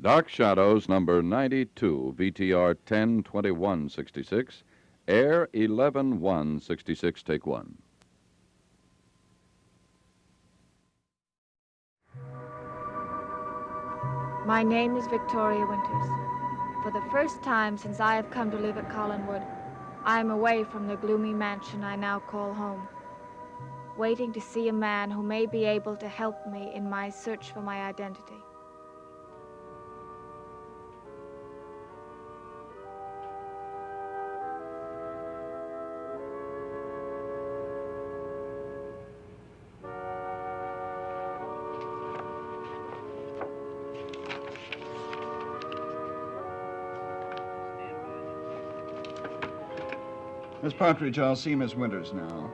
Dark Shadows, number 92, VTR 102166, Air 11166, take one. My name is Victoria Winters. For the first time since I have come to live at Collinwood, I am away from the gloomy mansion I now call home, waiting to see a man who may be able to help me in my search for my identity. Miss Partridge, I'll see Miss Winters now.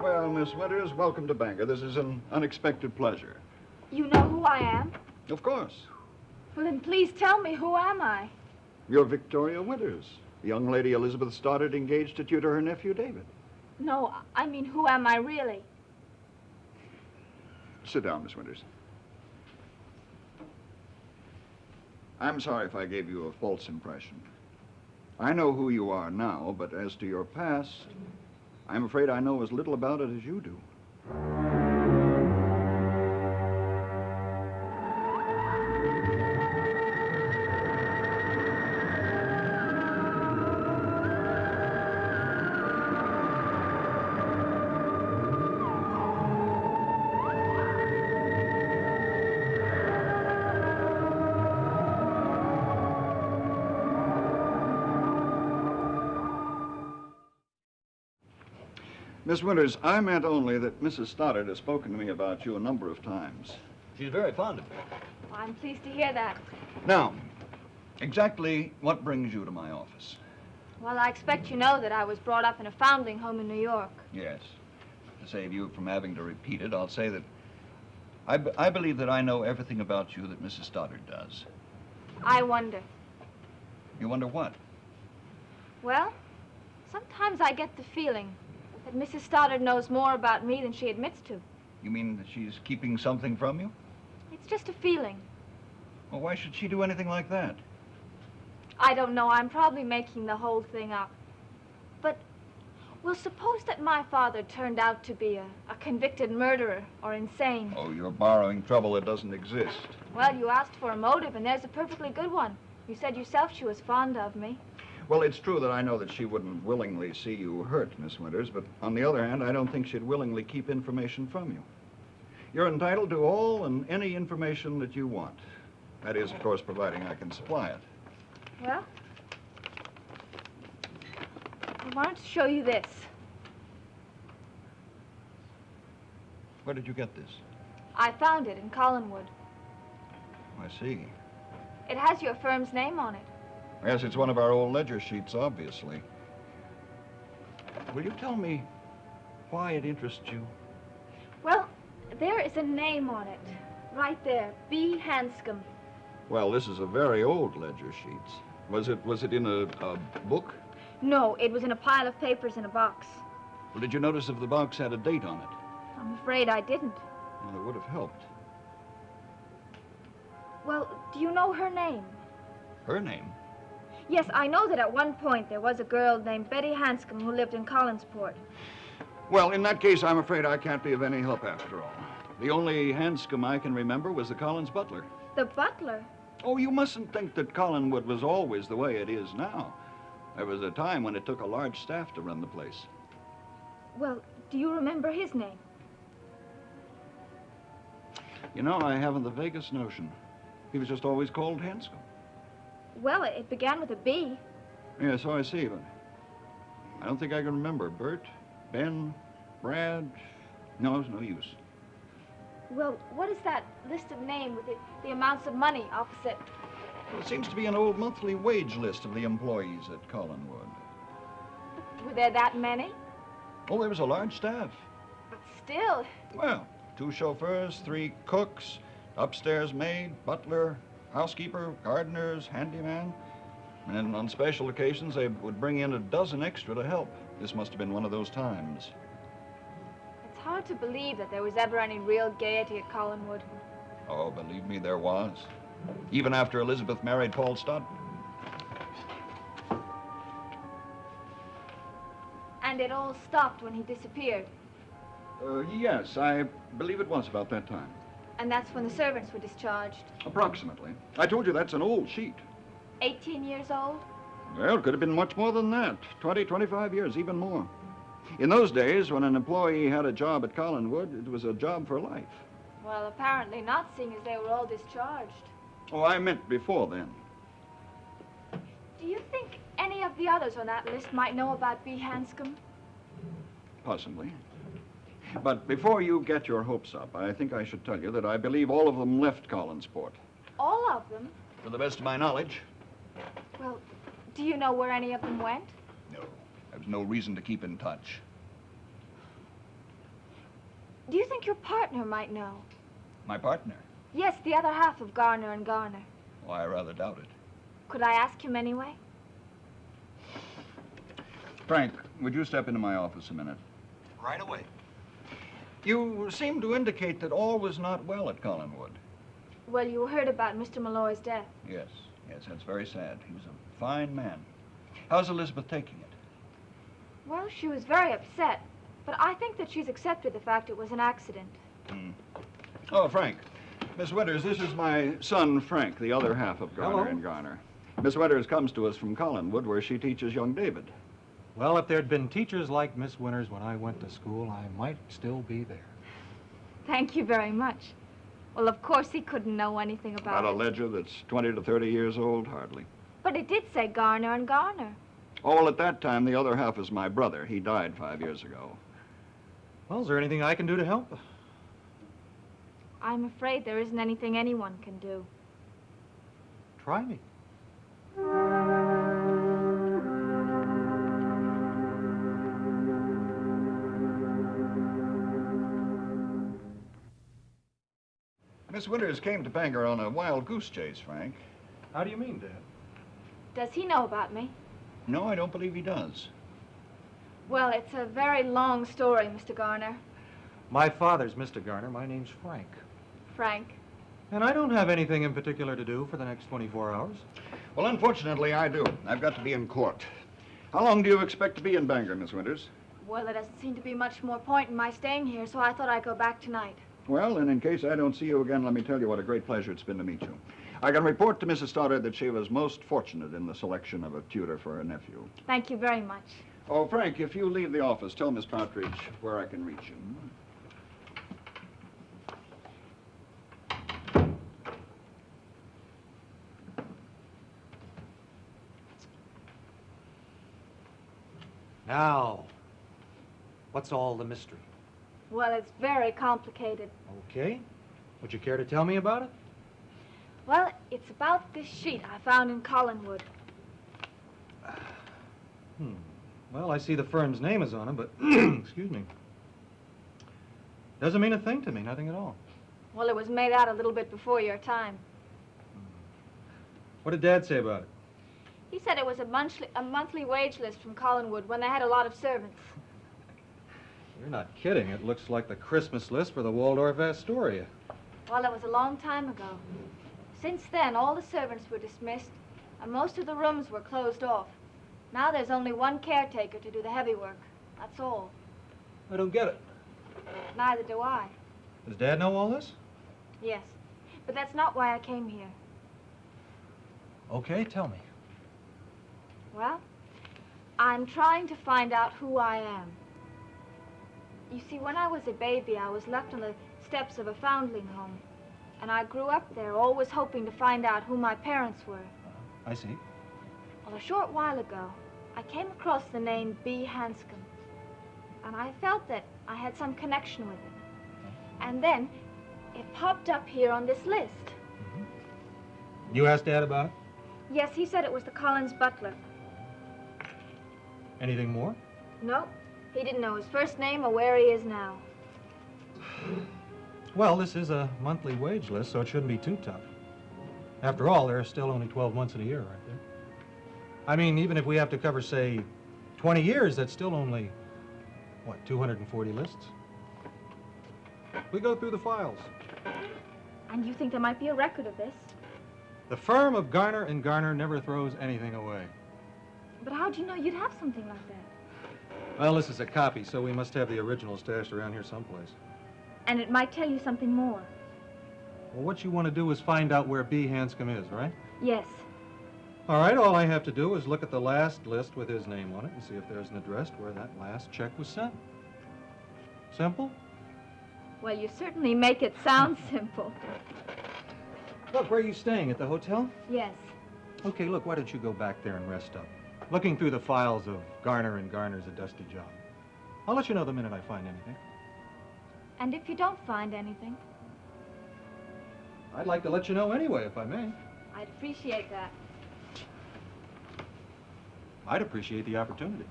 Well, Miss Winters, welcome to Bangor. This is an unexpected pleasure. You know who I am? Of course. Well, then please tell me, who am I? You're Victoria Winters, the young lady Elizabeth Stoddard engaged to tutor her nephew, David. No, I mean, who am I really? Sit down, Miss Winters. I'm sorry if I gave you a false impression. I know who you are now, but as to your past, I'm afraid I know as little about it as you do. Miss Winters, I meant only that Mrs. Stoddard has spoken to me about you a number of times. She's very fond of me. Well, I'm pleased to hear that. Now, exactly what brings you to my office? Well, I expect you know that I was brought up in a foundling home in New York. Yes. To save you from having to repeat it, I'll say that I believe that I know everything about you that Mrs. Stoddard does. I wonder. You wonder what? Well, sometimes I get the feeling that Mrs. Stoddard knows more about me than she admits to. You mean that she's keeping something from you? It's just a feeling. Well, why should she do anything like that? I don't know. I'm probably making the whole thing up. But, well, suppose that my father turned out to be a convicted murderer or insane. Oh, you're borrowing trouble that doesn't exist. Well, you asked for a motive, and there's a perfectly good one. You said yourself she was fond of me. Well, it's true that I know that she wouldn't willingly see you hurt, Miss Winters, but on the other hand, I don't think she'd willingly keep information from you. You're entitled to all and any information that you want. That is, of course, providing I can supply it. Well, I wanted to show you this. Where did you get this? I found it in Collinwood. I see. It has your firm's name on it. Yes, it's one of our old ledger sheets, obviously. Will you tell me why it interests you? Well, there is a name on it. Right there. B. Hanscom. Well, this is a very old ledger sheet. Was it in a book? No, it was in a pile of papers in a box. Well, did you notice if the box had a date on it? I'm afraid I didn't. Well, it would have helped. Well, do you know her name? Her name? Yes, I know that at one point there was a girl named Betty Hanscom who lived in Collinsport. Well, in that case, I'm afraid I can't be of any help after all. The only Hanscom I can remember was the Collins butler. The butler? Oh, you mustn't think that Collinwood was always the way it is now. There was a time when it took a large staff to run the place. Well, do you remember his name? You know, I haven't the vaguest notion. He was just always called Hanscom. Well, it began with a B. Yeah, so I see, but I don't think I can remember. Bert, Ben, Brad. No, it's no use. Well, what is that list of names with the amounts of money opposite? Well, it seems to be an old monthly wage list of the employees at Collinwood. Were there that many? Oh, there was a large staff. But still. Well, 2 chauffeurs, 3 cooks, upstairs maid, butler, housekeeper, gardeners, handyman. And on special occasions, they would bring in a dozen extra to help. This must have been one of those times. It's hard to believe that there was ever any real gaiety at Collinwood. Oh, believe me, there was. Even after Elizabeth married Paul Stott. And it all stopped when he disappeared. Yes, I believe it was about that time. And that's when the servants were discharged. Approximately. I told you that's an old sheet. 18 years old? Well, it could have been much more than that. 20, 25 years, even more. In those days, when an employee had a job at Collinwood, it was a job for life. Well, apparently not, seeing as they were all discharged. Oh, I meant before then. Do you think any of the others on that list might know about B. Hanscom? Possibly. But before you get your hopes up, I think I should tell you that I believe all of them left Collinsport. All of them? To the best of my knowledge. Well, do you know where any of them went? No. There's no reason to keep in touch. Do you think your partner might know? My partner? Yes, the other half of Garner and Garner. Oh, I rather doubt it. Could I ask him anyway? Frank, would you step into my office a minute? Right away. You seem to indicate that all was not well at Collinwood. Well, you heard about Mr. Malloy's death. Yes, that's very sad. He was a fine man. How's Elizabeth taking it? Well, she was very upset, but I think that she's accepted the fact it was an accident. Oh, Frank. Miss Winters, this is my son, Frank, the other half of Garner Hello. and Garner. Miss Winters comes to us from Collinwood, where she teaches young David. Well, if there'd been teachers like Miss Winters when I went to school, I might still be there. Thank you very much. Well, of course he couldn't know anything about About a it. ledger that's 20 to 30 years old? Hardly. But it did say Garner and Garner. Oh, well, at that time, the other half is my brother. He died 5 years ago. Well, is there anything I can do to help? I'm afraid there isn't anything anyone can do. Try me. Miss Winters came to Bangor on a wild goose chase, Frank. How do you mean, Dad? Does he know about me? No, I don't believe he does. Well, it's a very long story, Mr. Garner. My father's Mr. Garner. My name's Frank. Frank. And I don't have anything in particular to do for the next 24 hours. Well, unfortunately, I do. I've got to be in court. How long do you expect to be in Bangor, Miss Winters? Well, there doesn't seem to be much more point in my staying here, so I thought I'd go back tonight. Well, then, in case I don't see you again, let me tell you what a great pleasure it's been to meet you. I can report to Mrs. Stoddard that she was most fortunate in the selection of a tutor for her nephew. Thank you very much. Oh, Frank, if you leave the office, tell Miss Partridge where I can reach you. Now, what's all the mystery? Well, it's very complicated. Okay. Would you care to tell me about it? Well, it's about this sheet I found in Collinwood. Well, I see the firm's name is on it, but, excuse me. Doesn't mean a thing to me, nothing at all. Well, it was made out a little bit before your time. What did Dad say about it? He said it was a monthly wage list from Collinwood when they had a lot of servants. You're not kidding. It looks like the Christmas list for the Waldorf Astoria. Well, it was a long time ago. Since then, all the servants were dismissed, and most of the rooms were closed off. Now there's only one caretaker to do the heavy work. That's all. I don't get it. Neither do I. Does Dad know all this? Yes, but that's not why I came here. Okay, tell me. Well, I'm trying to find out who I am. You see, when I was a baby, I was left on the steps of a foundling home. And I grew up there, always hoping to find out who my parents were. I see. Well, a short while ago, I came across the name B. Hanscom. And I felt that I had some connection with it. And then, it popped up here on this list. You asked Dad about it? Yes, he said it was the Collins butler. Anything more? No, he didn't know his first name or where he is now. Well, this is a monthly wage list, so it shouldn't be too tough. After all, there are still only 12 months in a year, aren't there? I mean, even if we have to cover, say, 20 years, that's still only, what, 240 lists? We go through the files. And you think there might be a record of this? The firm of Garner and Garner never throws anything away. But how'd you know you'd have something like that? Well, this is a copy, so we must have the original stashed around here someplace. And it might tell you something more. Well, what you want to do is find out where B. Hanscom is, right? Yes. All right, all I have to do is look at the last list with his name on it and see if there's an address where that last check was sent. Simple? Well, you certainly make it sound simple. Look, where are you staying? At the hotel? Yes. Okay, look, why don't you go back there and rest up? Looking through the files of Garner and Garner's a dusty job. I'll let you know the minute I find anything. And if you don't find anything? I'd like to let you know anyway, if I may. I'd appreciate that. I'd appreciate the opportunity.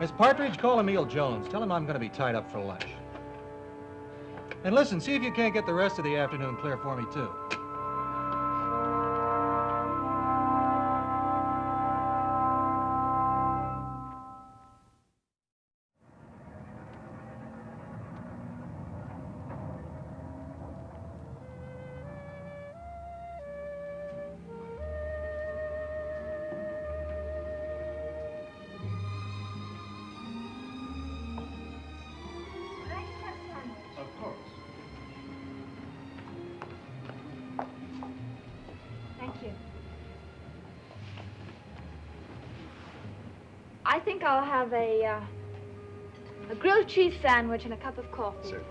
Miss Partridge, call Emil Jones. Tell him I'm going to be tied up for lunch. And listen, see if you can't get the rest of the afternoon clear for me, too. Of course. Thank you. I think I'll have a grilled cheese sandwich and a cup of coffee. Certainly.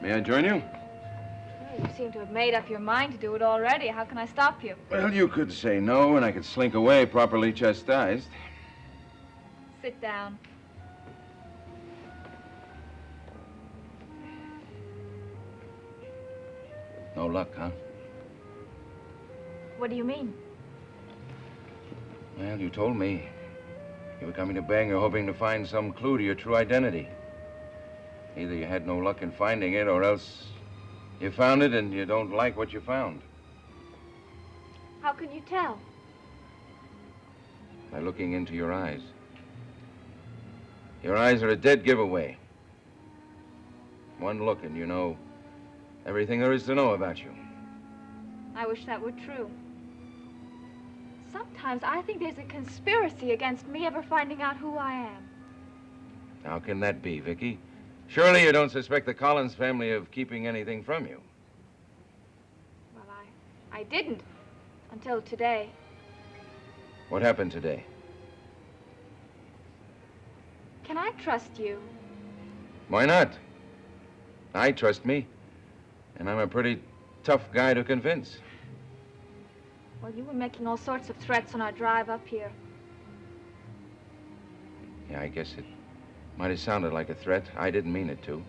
May I join you? Well, you seem to have made up your mind to do it already. How can I stop you? Well, you could say no, and I could slink away properly chastised. Sit down. No luck, huh? What do you mean? Well, you told me you were coming to Bangor hoping to find some clue to your true identity. Either you had no luck in finding it, or else you found it and you don't like what you found. How can you tell? By looking into your eyes. Your eyes are a dead giveaway. One look and you know everything there is to know about you. I wish that were true. Sometimes I think there's a conspiracy against me ever finding out who I am. How can that be, Vicky? Surely you don't suspect the Collins family of keeping anything from you. Well, I didn't until today. What happened today? Can I trust you? Why not? I trust me. And I'm a pretty tough guy to convince. Well, you were making all sorts of threats on our drive up here. Yeah, I guess it might have sounded like a threat. I didn't mean it to.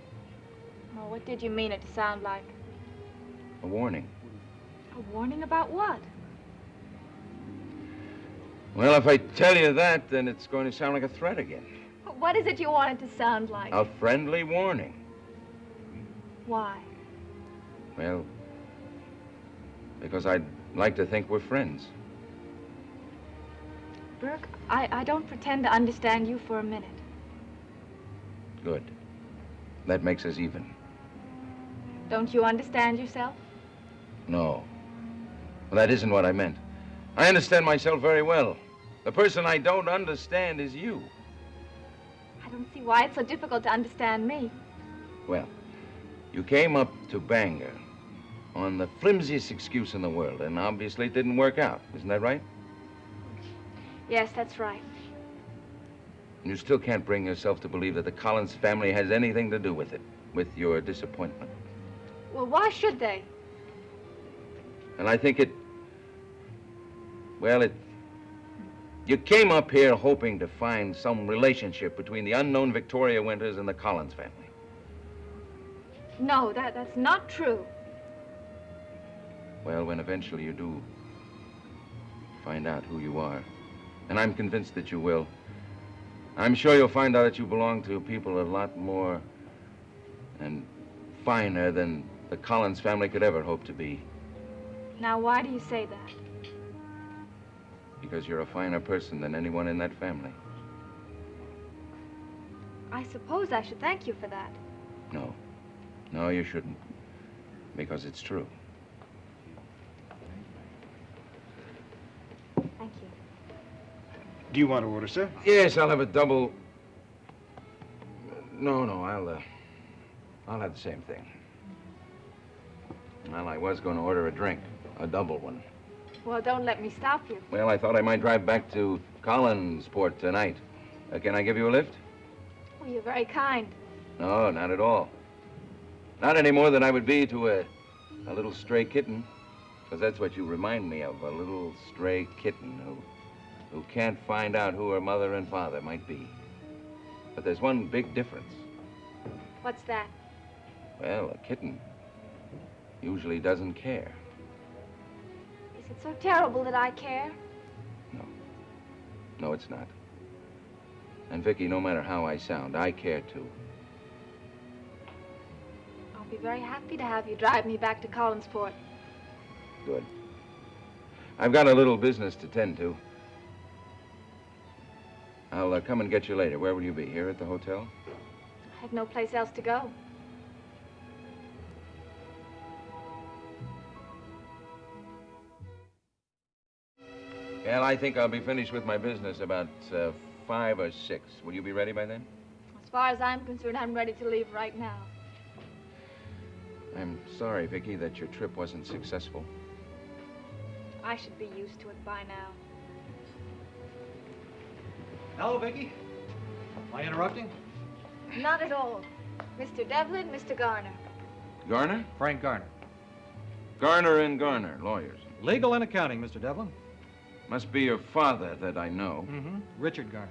Well, what did you mean it to sound like? A warning. A warning about what? Well, if I tell you that, then it's going to sound like a threat again. What is it you want it to sound like? A friendly warning. Why? Well, because I'd like to think we're friends. Burke, I don't pretend to understand you for a minute. Good. That makes us even. Don't you understand yourself? No. Well, that isn't what I meant. I understand myself very well. The person I don't understand is you. I don't see why it's so difficult to understand me. Well, you came up to Bangor on the flimsiest excuse in the world, and obviously it didn't work out. Isn't that right? Yes, that's right. And you still can't bring yourself to believe that the Collins family has anything to do with it, with your disappointment. Well, why should they? And I think it You came up here hoping to find some relationship between the unknown Victoria Winters and the Collins family. No, that's not true. Well, when eventually you do find out who you are, and I'm convinced that you will, I'm sure you'll find out that you belong to people a lot more and finer than the Collins family could ever hope to be. Now, why do you say that? Because you're a finer person than anyone in that family. I suppose I should thank you for that. No. No, you shouldn't. Because it's true. Thank you. Do you want to order, sir? Yes, I'll have a double... No, I'll have the same thing. Well, I was going to order a drink. A double one. Well, don't let me stop you. Well, I thought I might drive back to Collinsport tonight. Can I give you a lift? Oh, you're very kind. No, not at all. Not any more than I would be to a little stray kitten. Because that's what you remind me of, a little stray kitten who can't find out who her mother and father might be. But there's one big difference. What's that? Well, a kitten usually doesn't care. Is it so terrible that I care? No, it's not. And Vicky, no matter how I sound, I care too. I'll be very happy to have you drive me back to Collinsport. Good. I've got a little business to tend to. I'll come and get you later. Where will you be? Here at the hotel? I have no place else to go. Well, I think I'll be finished with my business about 5 or 6. Will you be ready by then? As far as I'm concerned, I'm ready to leave right now. I'm sorry, Vicky, that your trip wasn't successful. I should be used to it by now. Hello, Vicky. Am I interrupting? Not at all. Mr. Devlin, Mr. Garner. Garner? Frank Garner. Garner and Garner, lawyers. Legal and accounting, Mr. Devlin. Must be your father that I know. Mm-hmm. Richard Garner.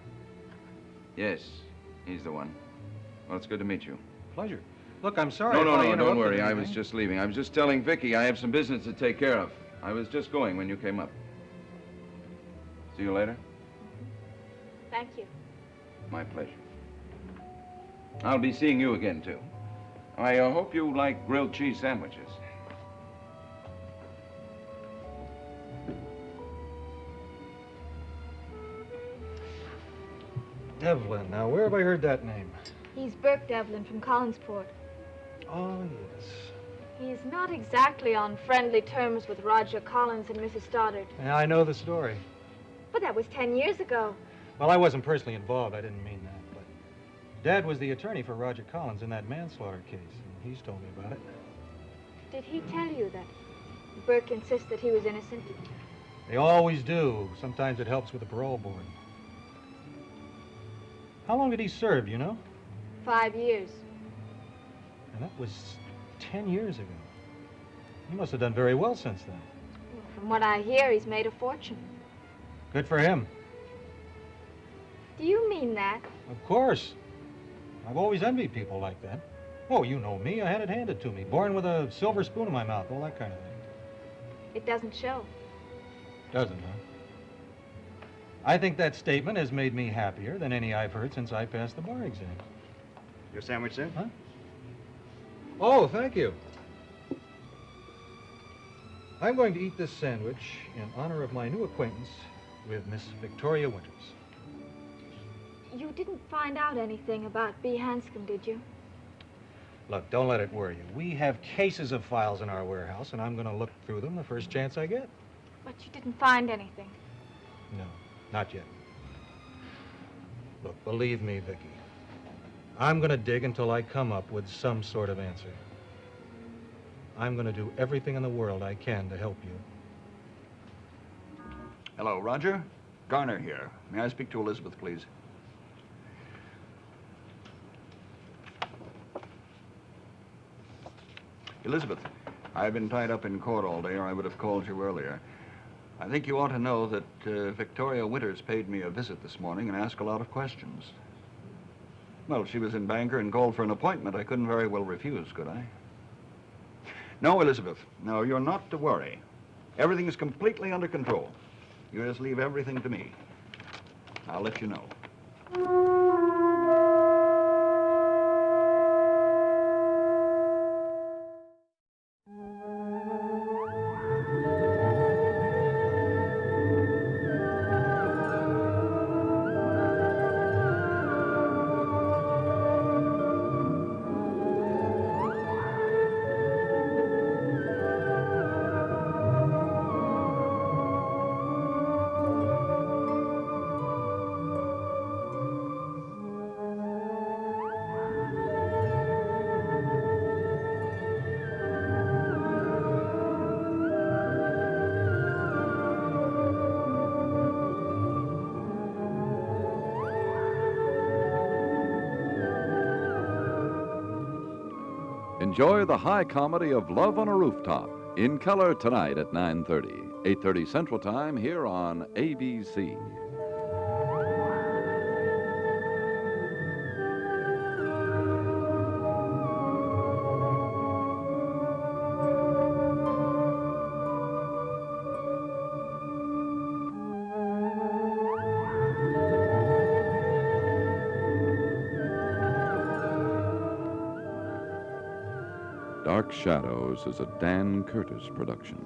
Yes, he's the one. Well, it's good to meet you. Pleasure. Look, I'm sorry. No, if I don't interrupted worry. I anything. was just leaving. I was just telling Vicky I have some business to take care of. I was just going when you came up. See you later. Thank you. My pleasure. I'll be seeing you again, too. I hope you like grilled cheese sandwiches. Devlin. Now, where have I heard that name? He's Burke Devlin from Collinsport. Oh, yes. He is not exactly on friendly terms with Roger Collins and Mrs. Stoddard. Yeah, I know the story. But that was 10 years ago. Well, I wasn't personally involved. I didn't mean that. But Dad was the attorney for Roger Collins in that manslaughter case, and he's told me about it. Did he tell you that Burke insists that he was innocent? They always do. Sometimes it helps with the parole board. How long did he serve, you know? 5 years. And that was 10 years ago. He must have done very well since then. Well, from what I hear, he's made a fortune. Good for him. Do you mean that? Of course. I've always envied people like that. Oh, you know me. I had it handed to me. Born with a silver spoon in my mouth, all that kind of thing. It doesn't show. Doesn't, huh? I think that statement has made me happier than any I've heard since I passed the bar exam. Your sandwich, sir? Huh? Oh, thank you. I'm going to eat this sandwich in honor of my new acquaintance with Miss Victoria Winters. You didn't find out anything about B. Hanscom, did you? Look, don't let it worry you. We have cases of files in our warehouse, and I'm going to look through them the first chance I get. But you didn't find anything. No, not yet. Look, believe me, Vicky. I'm going to dig until I come up with some sort of answer. I'm going to do everything in the world I can to help you. Hello, Roger. Garner here. May I speak to Elizabeth, please? Elizabeth, I've been tied up in court all day, or I would have called you earlier. I think you ought to know that Victoria Winters paid me a visit this morning and asked a lot of questions. Well, she was in Bangor and called for an appointment. I couldn't very well refuse, could I? No, Elizabeth. No, you're not to worry. Everything is completely under control. You just leave everything to me. I'll let you know. Enjoy the high comedy of Love on a Rooftop in color tonight at 9:30, 8:30 Central Time here on ABC. Dark Shadows is a Dan Curtis production.